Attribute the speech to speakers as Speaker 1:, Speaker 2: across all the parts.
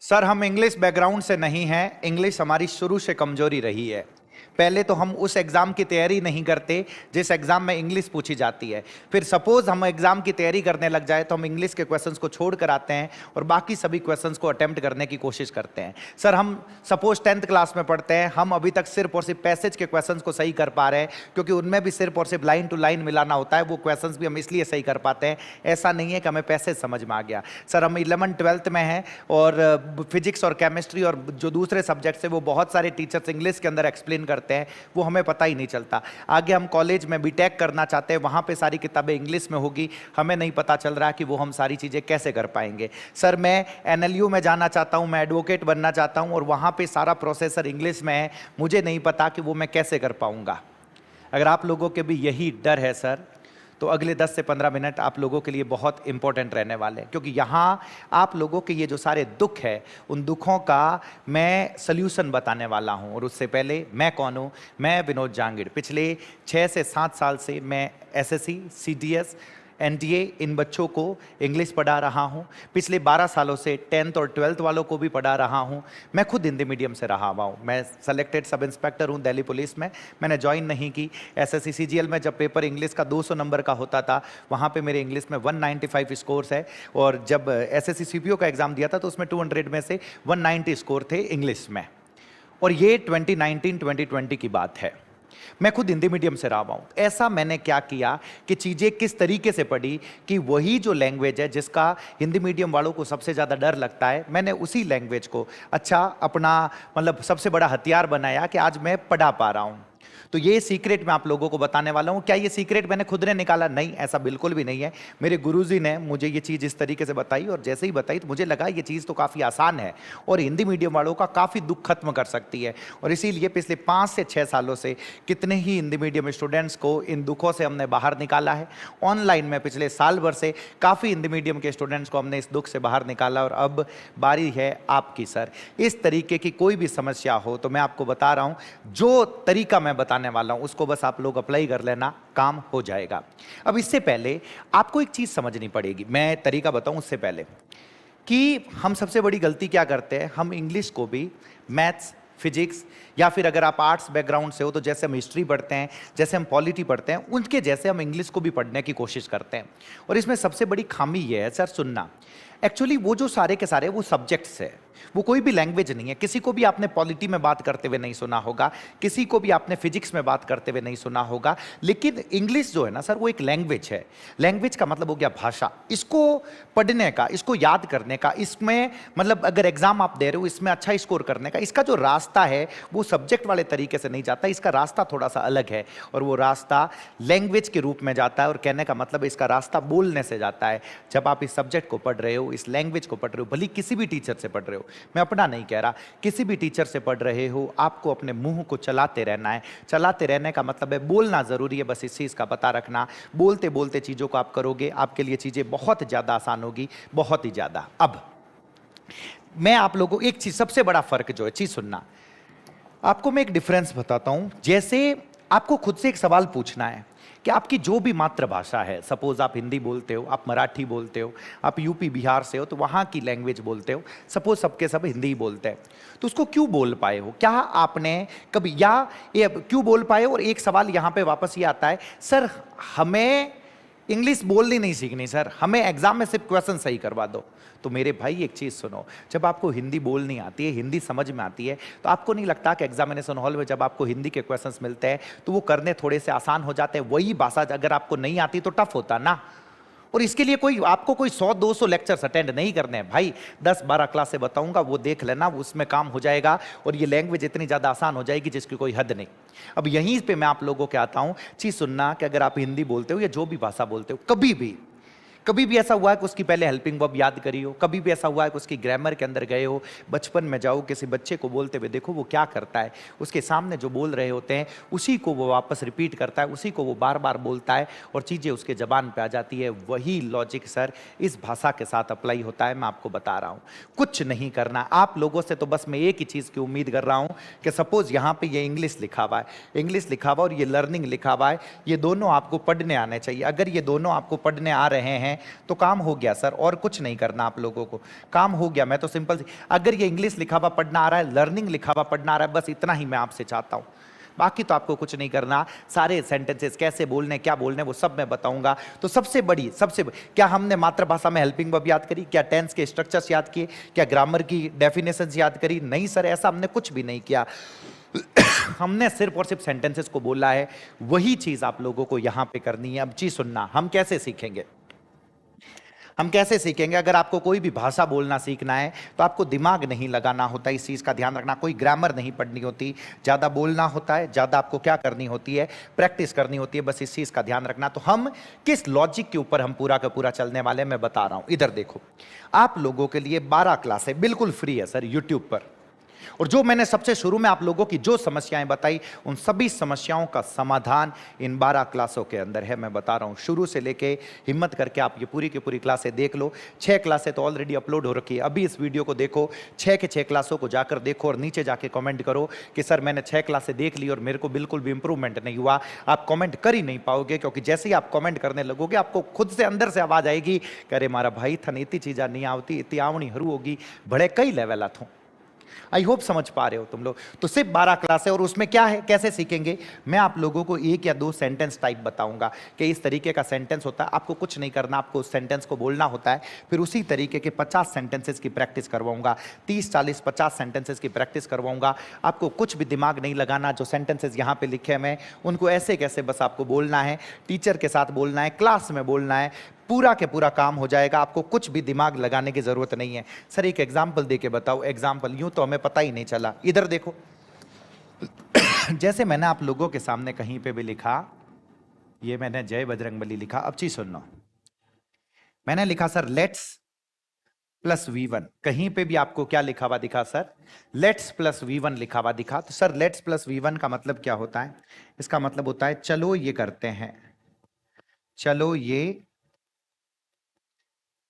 Speaker 1: Sir हम English background से नहीं हैं। इंग्लिश हमारी शुरू से कमजोरी रही है। पहले तो हम उस एग्ज़ाम की तैयारी नहीं करते जिस एग्ज़ाम में इंग्लिश पूछी जाती है। फिर सपोज हम एग्ज़ाम की तैयारी करने लग जाए तो हम इंग्लिश के क्वेश्चंस को छोड़ कर आते हैं और बाकी सभी क्वेश्चंस को अटेम्प्ट करने की कोशिश करते हैं। सर हम सपोज 10th क्लास में पढ़ते हैं, हम अभी तक सिर्फ और सिर्फ पैसेज के क्वेश्चंस को सही कर पा रहे हैं क्योंकि उनमें भी सिर्फ और सिर्फ लाइन टू लाइन मिलाना होता है। वो क्वेश्चंस भी हम इसलिए सही कर पाते हैं, ऐसा नहीं है कि हमें पैसेज समझ में आ गया। सर हम 11th-12th में हैं और फिजिक्स और केमिस्ट्री और जो दूसरे सब्जेक्ट्स है वो बहुत सारे टीचर्स इंग्लिश के अंदर एक्सप्लेन करते हैं, वो हमें पता ही नहीं चलता। आगे हम कॉलेज में बीटेक करना चाहते हैं, वहाँ पे सारी किताबें इंग्लिश में होगी, हमें नहीं पता चल रहा कि वो हम सारी चीज़ें कैसे कर पाएंगे। सर मैं एनएलयू में जाना चाहता हूँ, मैं एडवोकेट बनना चाहता हूँ और वहाँ पे सारा प्रोसेसर इंग्लिश में है, मुझे नहीं पता कि वो मैं कैसे कर पाऊँगा। अगर आप लोगों के भी यही डर है सर, तो अगले 10 से 15 मिनट आप लोगों के लिए बहुत इंपॉर्टेंट रहने वाले हैं, क्योंकि यहाँ आप लोगों के ये जो सारे दुख है उन दुखों का मैं सल्यूशन बताने वाला हूँ। और उससे पहले मैं कौन हूँ? मैं विनोद जांगिड़। पिछले 6 से 7 साल से मैं एसएससी, सीडीएस, एनडीए इन बच्चों को इंग्लिश पढ़ा रहा हूँ। पिछले 12 सालों से 10th और 12th वालों को भी पढ़ा रहा हूँ। मैं खुद हिंदी मीडियम से रहा हुआ हूँ। मैं सेलेक्टेड सब इंस्पेक्टर हूँ दिल्ली पुलिस में। मैंने ज्वाइन नहीं की। एसएससी सीजीएल में जब पेपर इंग्लिश का 200 नंबर का होता था, वहाँ पे मेरे इंग्लिश में 195 स्कोर्स है। और जब एसएससी सीपीओ का एग्ज़ाम दिया था तो उसमें 200 में से 190 स्कोर थे इंग्लिश में। और ये 2019-2020 की बात है। मैं खुद हिंदी मीडियम से रहा हूं। ऐसा मैंने क्या किया कि चीज़ें किस तरीके से पढ़ी कि वही जो लैंग्वेज है जिसका हिंदी मीडियम वालों को सबसे ज़्यादा डर लगता है, मैंने उसी लैंग्वेज को अच्छा अपना मतलब सबसे बड़ा हथियार बनाया कि आज मैं पढ़ा पा रहा हूं। तो ये सीक्रेट मैं आप लोगों को बताने वाला हूं। क्या ये सीक्रेट मैंने खुद ने निकाला? नहीं, ऐसा बिल्कुल भी नहीं है। मेरे गुरुजी ने मुझे ये चीज़ इस तरीके से बताई और जैसे ही बताई तो मुझे लगा ये चीज़ तो काफ़ी आसान है और हिंदी मीडियम वालों का काफ़ी दुख खत्म कर सकती है। और इसीलिए पिछले 5 से 6 सालों से कितने ही हिंदी मीडियम स्टूडेंट्स को इन दुखों से हमने बाहर निकाला है। ऑनलाइन में पिछले साल भर से काफ़ी हिंदी मीडियम के स्टूडेंट्स को हमने इस दुख से बाहर निकाला और अब बारी है आपकी सर। इस तरीके की कोई भी समस्या हो तो मैं आपको बता रहा हूँ, जो तरीका मैं बताने वाला हूं उसको बस आप लोग अप्लाई कर लेना, काम हो जाएगा। अब इससे पहले आपको एक चीज समझनी पड़ेगी। मैं तरीका बताऊं उससे पहले कि हम सबसे बड़ी गलती क्या करते हैं, हम इंग्लिश को भी मैथ्स, फिजिक्स या फिर अगर आप आर्ट्स बैकग्राउंड से हो तो जैसे हम हिस्ट्री पढ़ते हैं, जैसे हम पॉलिटी पढ़ते हैं, उनके जैसे हम इंग्लिश को भी पढ़ने की कोशिश करते हैं। और इसमें सबसे बड़ी खामी यह है सर, सुनना, एक्चुअली वो जो सारे के सारे वो सब्जेक्ट्स है, वो कोई भी लैंग्वेज नहीं है। किसी को भी आपने पॉलिटी में बात करते हुए नहीं सुना होगा, किसी को भी आपने फिजिक्स में बात करते हुए नहीं सुना होगा। लेकिन इंग्लिश जो है ना सर, वो एक लैंग्वेज है। लैंग्वेज का मतलब हो गया भाषा। इसको पढ़ने का, इसको याद करने का, इसमें मतलब अगर एग्जाम आप दे रहे हो इसमें अच्छा स्कोर करने का, इसका जो रास्ता है वो सब्जेक्ट वाले तरीके से नहीं जाता। इसका रास्ता थोड़ा सा अलग है और वो रास्ता लैंग्वेज के रूप में जाता है। और कहने का मतलब इसका रास्ता बोलने से जाता है। जब आप इस सब्जेक्ट को पढ़ रहे हो, इस लैंग्वेज को पढ़ रहे हो, भले किसी भी टीचर से पढ़ रहे हो, मैं अपना नहीं कह रहा, किसी भी टीचर से पढ़ रहे हो, आपको अपने मुंह को चलाते रहना है। चलाते रहने का मतलब है बोलना जरूरी है, बस इस चीज का पता रखना। बोलते बोलते चीजों को आप करोगे, आपके लिए चीजें बहुत ज्यादा आसान होगी, बहुत ही ज्यादा। अब मैं आप लोगों को एक चीज, सबसे बड़ा फर्क जो है, चीज सुनना, आपको मैं एक डिफरेंस बताता हूं। जैसे आपको खुद से एक सवाल पूछना है कि आपकी जो भी मातृभाषा है, सपोज आप हिंदी बोलते हो, आप मराठी बोलते हो, आप यूपी बिहार से हो तो वहाँ की लैंग्वेज बोलते हो, सपोज सबके सब हिंदी ही बोलते हैं, तो उसको क्यों बोल पाए हो? क्या आपने कभी या ये क्यों बोल पाए हो? और एक सवाल यहाँ पे वापस ये आता है, सर हमें इंग्लिश बोलनी नहीं सीखनी सर, हमें एग्जाम में सिर्फ क्वेश्चन सही करवा दो। तो मेरे भाई एक चीज़ सुनो, जब आपको हिंदी बोलनी आती है, हिंदी समझ में आती है, तो आपको नहीं लगता कि एग्जामिनेशन हॉल में जब आपको हिंदी के क्वेश्चंस मिलते हैं तो वो करने थोड़े से आसान हो जाते हैं? वही भाषा अगर आपको नहीं आती तो टफ होता ना। और इसके लिए कोई आपको कोई 100-200 लेक्चर्स अटेंड नहीं करने हैं भाई, 10-12 क्लास से बताऊंगा, वो देख लेना, उसमें काम हो जाएगा और ये लैंग्वेज इतनी ज़्यादा आसान हो जाएगी जिसकी कोई हद नहीं। अब यहीं पे मैं आप लोगों के आता हूँ, चीज़ सुनना कि अगर आप हिंदी बोलते हो या जो भी भाषा बोलते हो, कभी भी ऐसा हुआ है कि उसकी पहले हेल्पिंग वर्ब याद करी हो? कभी भी ऐसा हुआ है कि उसकी ग्रामर के अंदर गए हो, बचपन में जाओ, किसी बच्चे को बोलते हुए देखो वो क्या करता है, उसके सामने जो बोल रहे होते हैं उसी को वो वापस रिपीट करता है, उसी को वो बार बार बोलता है और चीज़ें उसके जबान पे आ जाती है। वही लॉजिक सर इस भाषा के साथ अप्लाई होता है। मैं आपको बता रहा हूँ, कुछ नहीं करना आप लोगों से, तो बस मैं एक ही चीज़ की उम्मीद कर रहा हूँ कि सपोज यहाँ पे ये इंग्लिश लिखा हुआ है, इंग्लिश लिखा हुआ और ये लर्निंग लिखा हुआ है, ये दोनों आपको पढ़ने आने चाहिए। अगर ये दोनों आपको पढ़ने आ रहे हैं हैं तो काम हो गया सर, और कुछ नहीं करना आप लोगों को, काम हो गया। मैं तो सिंपल सी, अगर ये इंग्लिश लिखा हुआ पढ़ना आ रहा है, लर्निंग लिखा हुआ पढ़ना आ रहा है, बस इतना ही मैं आपसे चाहता हूं। बाकी तो आपको कुछ नहीं करना, सारे सेंटेंसेस कैसे बोलने, क्या बोलने, वो सब मैं बताऊंगा। तो क्या हमने मातृभाषा में हेल्पिंग वर्ब याद करी? क्या टेंस के स्ट्रक्चर्स याद किए? क्या ग्रामर की डेफिनेशंस याद करी? नहीं सर, ऐसा हमने कुछ भी नहीं किया। हमने सिर्फ और सिर्फ सेंटेंसेस को बोला है। वही चीज आप लोगों को यहां पे करनी है। अब चीज सुनना, हम कैसे सीखेंगे? हम कैसे सीखेंगे? अगर आपको कोई भी भाषा बोलना सीखना है तो आपको दिमाग नहीं लगाना होता, इस चीज़ का ध्यान रखना। कोई ग्रामर नहीं पढ़नी होती, ज़्यादा बोलना होता है, ज़्यादा आपको क्या करनी होती है, प्रैक्टिस करनी होती है, बस इस चीज़ का ध्यान रखना। तो हम किस लॉजिक के ऊपर हम पूरा का पूरा चलने वाले हैं मैं बता रहा हूँ। इधर देखो, आप लोगों के लिए 12 क्लासें बिल्कुल फ्री है सर यूट्यूब पर, और जो मैंने सबसे शुरू में आप लोगों की जो समस्याएं बताई, उन सभी समस्याओं का समाधान इन 12 क्लासों के अंदर है। मैं बता रहा हूं, शुरू से लेके हिम्मत करके आप ये पूरी की पूरी क्लासें देख लो। 6 क्लासें तो ऑलरेडी अपलोड हो रखी है, अभी इस वीडियो को देखो, 6 के 6 क्लासों को जाकर देखो और नीचे जाके कमेंट करो कि सर मैंने 6 क्लासें देख ली और मेरे को बिल्कुल भी इंप्रूवमेंट नहीं हुआ। आप कमेंट कर ही नहीं पाओगे, क्योंकि जैसे ही आप कमेंट करने लगोगे आपको खुद से अंदर से आवाज आएगी कि अरे मारा भाई थन इतनी चीज़ा नहीं आवती, इतनी आवनी हरू होगी, बड़े कई लेवल आथों। आई होप समझ पा रहे हो तुम लोग। तो सिर्फ 12 क्लास है, और उसमें क्या है, कैसे सीखेंगे? मैं आप लोगों को 1 या 2 सेंटेंस टाइप बताऊंगा कि इस तरीके का सेंटेंस होता है, आपको कुछ नहीं करना, आपको उस सेंटेंस को बोलना होता है। फिर उसी तरीके के 50 सेंटेंसेस की प्रैक्टिस करवाऊंगा, 30, 40, 50 सेंटेंसेस की प्रैक्टिस करवाऊंगा। आपको कुछ भी दिमाग नहीं लगाना, जो सेंटेंसेस यहाँ पे लिखे हैं मैं उनको ऐसे कैसे बस आपको बोलना है, टीचर के साथ बोलना है, क्लास में बोलना है, पूरा के पूरा काम हो जाएगा। आपको कुछ भी दिमाग लगाने की जरूरत नहीं है। सर एक एग्जाम्पल देके बताओ। एग्जाम्पल यूं तो हमें पता ही नहीं चला। इधर देखो, जैसे मैंने आप लोगों के सामने कहीं पे भी लिखा, ये मैंने जय बजरंगबली लिखा। अब चीज सुनना, मैंने लिखा सर लेट्स प्लस V1। कहीं पे भी आपको क्या लिखा हुआ दिखा सर? लेट्स प्लस V1 लिखा हुआ दिखा। तो सर लेट्स प्लस V1 का मतलब क्या होता है? इसका मतलब होता है चलो ये करते हैं, चलो ये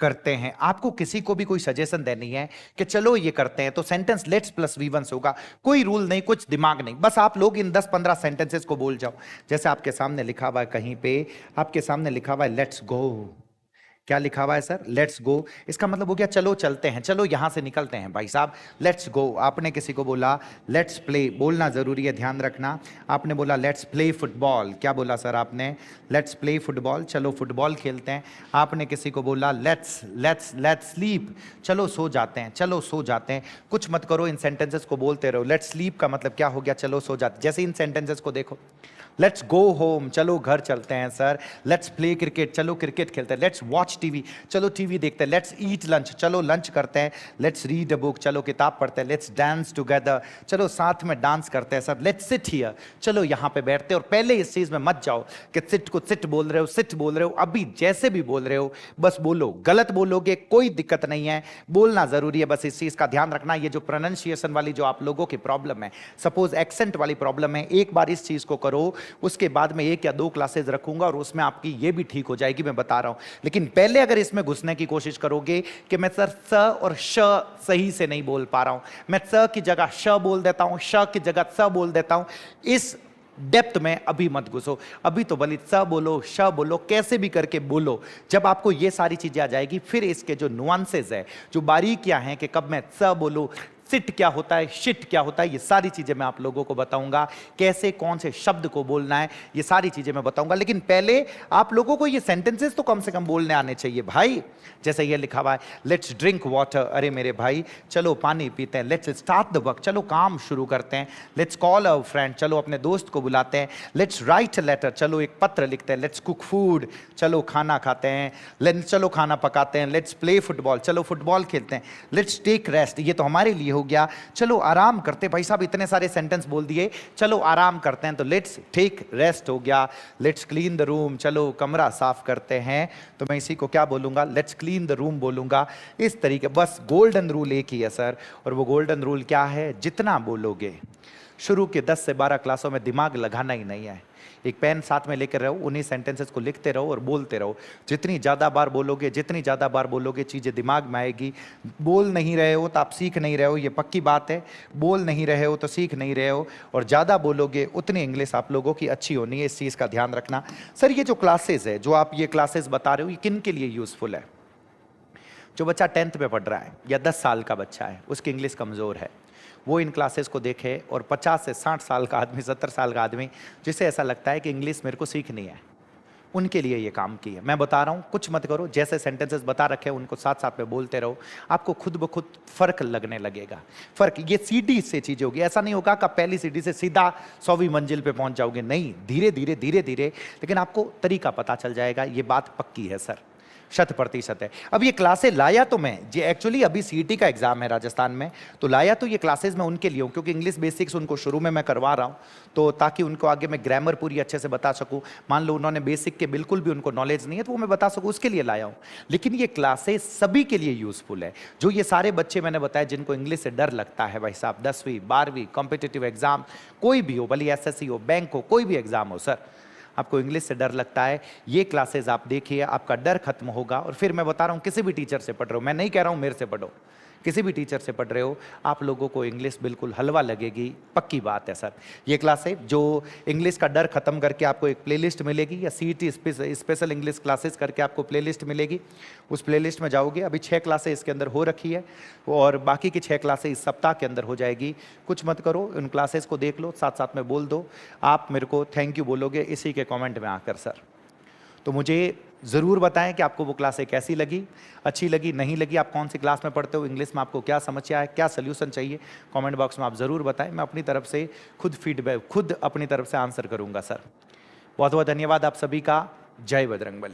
Speaker 1: करते हैं। आपको किसी को भी कोई सजेशन देनी है कि चलो ये करते हैं, तो सेंटेंस लेट्स प्लस V1 से होगा। कोई रूल नहीं, कुछ दिमाग नहीं, बस आप लोग इन 10-15 सेंटेंसेस को बोल जाओ। जैसे आपके सामने लिखा हुआ है, कहीं पे आपके सामने लिखा हुआ है लेट्स गो। क्या लिखा हुआ है सर? Let's go. इसका मतलब हो गया चलो चलते हैं, चलो यहां से निकलते हैं भाई साहब, लेट्स गो। आपने किसी को बोला लेट्स प्ले, बोलना जरूरी है, ध्यान रखना। आपने बोला लेट्स प्ले फुटबॉल, क्या बोला सर आपने? लेट्स प्ले फुटबॉल, चलो फुटबॉल खेलते हैं। आपने किसी को बोला लेट्स लेट्स लेट्स स्लीप, चलो सो जाते हैं, चलो सो जाते हैं। कुछ मत करो, इन सेंटेंसेस को बोलते रहो। लेट्स स्लीप का मतलब क्या हो गया? चलो सो जाते। जैसे इन सेंटेंसेस को देखो, लेट्स गो होम, चलो घर चलते हैं सर। लेट्स प्ले क्रिकेट, चलो क्रिकेट खेलते हैं। लेट्स वॉच टीवी, चलो टीवी देखते हैं। लेट्स ईट लंच, चलो लंच करते हैं। लेट्स रीड अ बुक, चलो किताब पढ़ते हैं। लेट्स डांस टुगेदर, चलो साथ में डांस करते हैं सर। लेट्स सिट हियर, चलो यहाँ पे बैठते हैं। और पहले इस चीज में मत जाओ कि सिट को सिट बोल रहे हो, सिट बोल रहे हो। अभी जैसे भी बोल रहे हो बस बोलो, गलत बोलोगे कोई दिक्कत नहीं है, बोलना जरूरी है, बस इस चीज का ध्यान रखना। ये जो प्रोनाउंसिएशन वाली जो आप लोगों की प्रॉब्लम है, सपोज एक्सेंट वाली प्रॉब्लम है, एक बार इस चीज को करो, उसके बाद में 1 या 2 क्लासेस रखूंगा और उसमें आपकी ये भी ठीक हो जाएगी, मैं बता रहा हूं। लेकिन पहले अगर इसमें घुसने की कोशिश करोगे कि मैं सर स और श सही से नहीं बोल पा रहा हूं, मैं स की जगह श बोल देता हूं, श की जगह स बोल देता हूं, इस डेप्थ में अभी मत घुसो। अभी तो भले स बोलो, श बोलो, कैसे भी करके बोलो। जब आपको ये सारी चीजें आ जाएगी, फिर इसके जो नुआंसेस है, जो बारीकियां हैं कि कब मैं स बोलूं, सिट क्या होता है, शिट क्या होता है, ये सारी चीजें मैं आप लोगों को बताऊंगा। कैसे कौन से शब्द को बोलना है, ये सारी चीजें मैं बताऊंगा। लेकिन पहले आप लोगों को ये सेंटेंसेस तो कम से कम बोलने आने चाहिए भाई। जैसे ये लिखा हुआ है लेट्स ड्रिंक वाटर, अरे मेरे भाई चलो पानी पीते हैं। लेट्स स्टार्ट द वर्क, चलो काम शुरू करते हैं। लेट्स कॉल अवर फ्रेंड, चलो अपने दोस्त को बुलाते हैं। लेट्स राइट अ लेटर, चलो एक पत्र लिखते हैं। लेट्स कुक फूड, चलो खाना खाते हैं। चलो खाना पकाते हैं। लेट्स प्ले फुटबॉल, चलो फुटबॉल खेलते हैं। लेट्स टेक रेस्ट, ये तो हमारे लिए हो गया, चलो आराम करते। भाई साहब इतने सारे सेंटेंस बोल दिए, चलो आराम करते हैं, तो लेट्स टेक रेस्ट हो गया। लेट्स क्लीन द रूम, चलो कमरा साफ करते हैं, तो मैं इसी को क्या बोलूंगा? लेट्स क्लीन द रूम बोलूंगा। इस तरीके, बस गोल्डन रूल एक ही है सर, और वो गोल्डन रूल क्या है? जितना बोलोगे शुरू के 10 से 12 क्लासों में दिमाग लगाना ही नहीं है। एक पेन साथ में लेकर रहो, उन्हीं सेंटेंसेस को लिखते रहो और बोलते रहो। जितनी ज़्यादा बार बोलोगे, जितनी ज़्यादा बार बोलोगे, चीज़ें दिमाग में आएगी। बोल नहीं रहे हो तो आप सीख नहीं रहे हो, ये पक्की बात है। बोल नहीं रहे हो तो सीख नहीं रहे हो, और ज़्यादा बोलोगे उतनी इंग्लिश आप लोगों की अच्छी होनी है। इस चीज़ का ध्यान रखना। सर ये जो क्लासेस है, जो आप ये क्लासेस बता रहे हो, ये किन के लिए यूज़फुल है? जो बच्चा 10th में पढ़ रहा है या 10 साल का बच्चा है, उसकी इंग्लिश कमज़ोर है, वो इन क्लासेस को देखे। और 50 से 60 साल का आदमी, 70 साल का आदमी, जिसे ऐसा लगता है कि इंग्लिश मेरे को सीखनी है, उनके लिए ये काम की है। मैं बता रहा हूँ, कुछ मत करो, जैसे सेंटेंसेस बता रखे हैं उनको साथ साथ में बोलते रहो, आपको खुद ब खुद फ़र्क लगने लगेगा। फ़र्क ये सीढ़ी से चीज़ें होगी। ऐसा नहीं होगा कि आप पहली सीढ़ी से सीधा 100वीं मंजिल पे पहुंच जाओगे, नहीं, धीरे धीरे धीरे धीरे, लेकिन आपको तरीका पता चल जाएगा। ये बात पक्की है सर, 100% है। अब ये क्लासें लाया तो मैं, ये एक्चुअली अभी सीईटी का एग्जाम है राजस्थान में, तो लाया तो ये क्लासेस मैं उनके लिए हूँ, क्योंकि इंग्लिश बेसिक्स उनको शुरू में मैं करवा रहा हूँ, तो ताकि उनको आगे मैं ग्रामर पूरी अच्छे से बता सकूँ। मान लो उन्होंने बेसिक के बिल्कुल भी उनको नॉलेज नहीं है, तो वो मैं बता सकूँ, उसके लिए लाया हूँ। लेकिन ये क्लासेस सभी के लिए यूजफुल है। जो ये सारे बच्चे मैंने बताया जिनको इंग्लिश से डर लगता है, भाई साहब 10वीं 12वीं कॉम्पिटिटिव एग्जाम कोई भी हो, भले एसएससी हो, बैंक हो, कोई भी एग्जाम हो, सर आपको इंग्लिश से डर लगता है, ये क्लासेस आप देखिए, आपका डर खत्म होगा। और फिर मैं बता रहा हूँ, किसी भी टीचर से पढ़ रहे हो, मैं नहीं कह रहा हूँ मेरे से पढ़ो, किसी भी टीचर से पढ़ रहे हो, आप लोगों को इंग्लिश बिल्कुल हलवा लगेगी, पक्की बात है सर। ये क्लासेस जो इंग्लिश का डर खत्म करके आपको एक प्लेलिस्ट मिलेगी, या सीईटी स्पेशल इंग्लिश क्लासेस करके आपको प्लेलिस्ट मिलेगी, उस प्लेलिस्ट में जाओगे। अभी 6 क्लासेस इसके अंदर हो रखी है, और बाकी की 6 क्लासेस इस सप्ताह के अंदर हो जाएगी। कुछ मत करो, उन क्लासेस को देख लो, साथ साथ में बोल दो। आप मेरे को थैंक यू बोलोगे इसी के कमेंट में आकर सर। तो मुझे ज़रूर बताएं कि आपको वो क्लासें कैसी लगी, अच्छी लगी, नहीं लगी, आप कौन सी क्लास में पढ़ते हो, इंग्लिश में आपको क्या समस्या है, क्या सोल्यूशन चाहिए, कमेंट बॉक्स में आप ज़रूर बताएं। मैं अपनी तरफ से खुद फीडबैक, खुद अपनी तरफ से आंसर करूंगा सर। बहुत बहुत धन्यवाद आप सभी का। जय बजरंगबली।